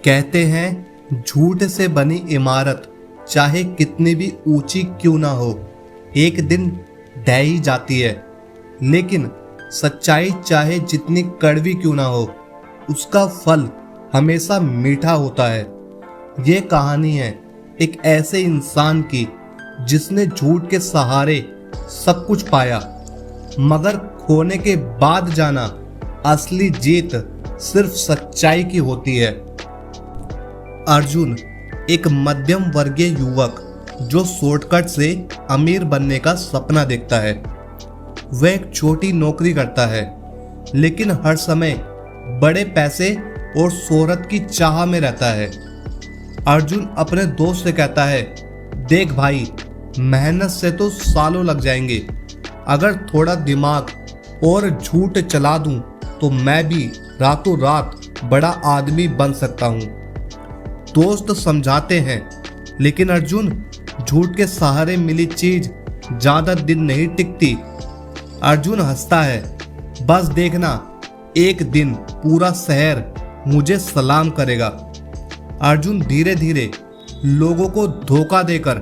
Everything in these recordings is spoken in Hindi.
कहते हैं झूठ से बनी इमारत चाहे कितनी भी ऊंची क्यों ना हो एक दिन ढह ही जाती है, लेकिन सच्चाई चाहे जितनी कड़वी क्यों ना हो उसका फल हमेशा मीठा होता है। ये कहानी है एक ऐसे इंसान की जिसने झूठ के सहारे सब कुछ पाया, मगर खोने के बाद जाना असली जीत सिर्फ सच्चाई की होती है। अर्जुन एक मध्यम वर्गीय युवक जो शॉर्टकट से अमीर बनने का सपना देखता है। वह एक छोटी नौकरी करता है, लेकिन हर समय बड़े पैसे और शोहरत की चाह में रहता है। अर्जुन अपने दोस्त से कहता है, देख भाई, मेहनत से तो सालों लग जाएंगे, अगर थोड़ा दिमाग और झूठ चला दूं तो मैं भी रातों रात बड़ा आदमी बन सकता हूं। दोस्त समझाते हैं, लेकिन अर्जुन झूठ के सहारे मिली चीज ज्यादा दिन नहीं टिकती। अर्जुन हंसता है, बस देखना एक दिन पूरा शहर मुझे सलाम करेगा। अर्जुन धीरे धीरे लोगों को धोखा देकर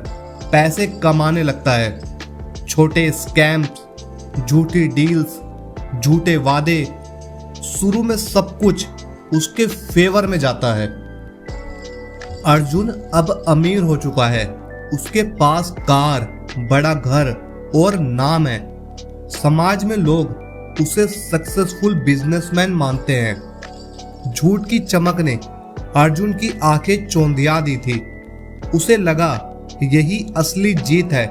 पैसे कमाने लगता है। छोटे स्कैम्स, झूठी डील्स, झूठे वादे, शुरू में सब कुछ उसके फेवर में जाता है। अर्जुन अब अमीर हो चुका है, उसके पास कार, बड़ा घर और नाम है। समाज में लोग उसे सक्सेसफुल बिजनेसमैन मानते हैं। झूठ की चमक ने अर्जुन की आंखें चौंधिया दी थी। उसे लगा यही असली जीत है,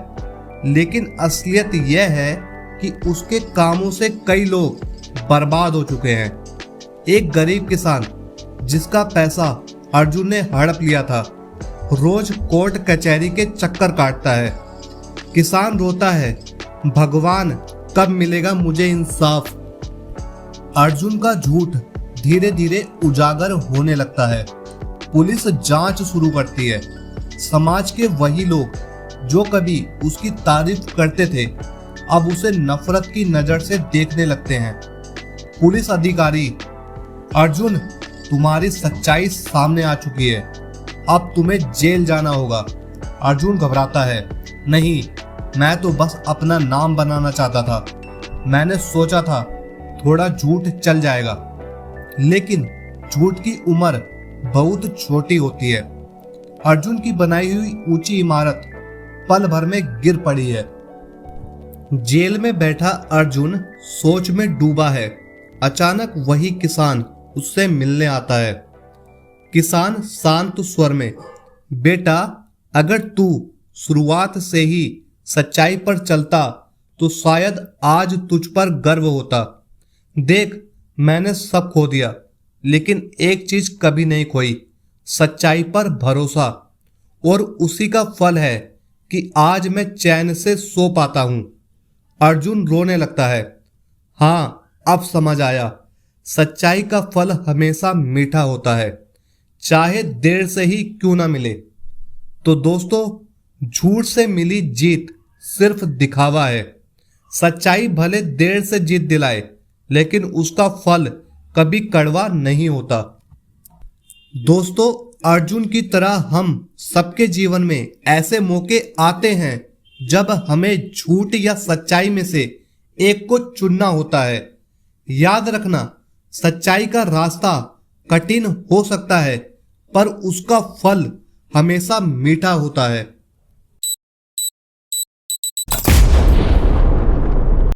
लेकिन असलियत यह है कि उसके कामों से कई लोग बर्बाद हो चुके हैं। एक गरीब किसान जिसका पैसा अर्जुन ने हड़प लिया था, रोज कोर्ट कचहरी के चक्कर काटता है। किसान रोता है, भगवान कब मिलेगा मुझे इंसाफ। अर्जुन का झूठ धीरे धीरे उजागर होने लगता है। पुलिस जांच शुरू करती है। समाज के वही लोग जो कभी उसकी तारीफ करते थे अब उसे नफरत की नजर से देखने लगते हैं। पुलिस अधिकारी, अर्जुन तुम्हारी सच्चाई सामने आ चुकी है, अब तुम्हें जेल जाना होगा। अर्जुन घबराता है, नहीं, मैं तो बस अपना नाम बनाना चाहता था। मैंने सोचा था थोड़ा झूठ चल जाएगा, लेकिन झूठ की उम्र बहुत छोटी होती है। अर्जुन की बनाई हुई ऊंची इमारत पल भर में गिर पड़ी है। जेल में बैठा अर्जुन सोच में डूबा है। अचानक वही किसान उससे मिलने आता है। किसान शांत स्वर में, बेटा, अगर तू शुरुआत से ही सच्चाई पर चलता तो शायद आज तुझ पर गर्व होता। देख, मैंने सब खो दिया, लेकिन एक चीज कभी नहीं खोई, सच्चाई पर भरोसा। और उसी का फल है कि आज मैं चैन से सो पाता हूं। अर्जुन रोने लगता है। हाँ, अब समझ आया, सच्चाई का फल हमेशा मीठा होता है, चाहे देर से ही क्यों ना मिले। तो दोस्तों, झूठ से मिली जीत सिर्फ दिखावा है। सच्चाई भले देर से जीत दिलाए, लेकिन उसका फल कभी कड़वा नहीं होता। दोस्तों, अर्जुन की तरह हम सबके जीवन में ऐसे मौके आते हैं जब हमें झूठ या सच्चाई में से एक को चुनना होता है। याद रखना, सच्चाई का रास्ता कठिन हो सकता है, पर उसका फल हमेशा मीठा होता है।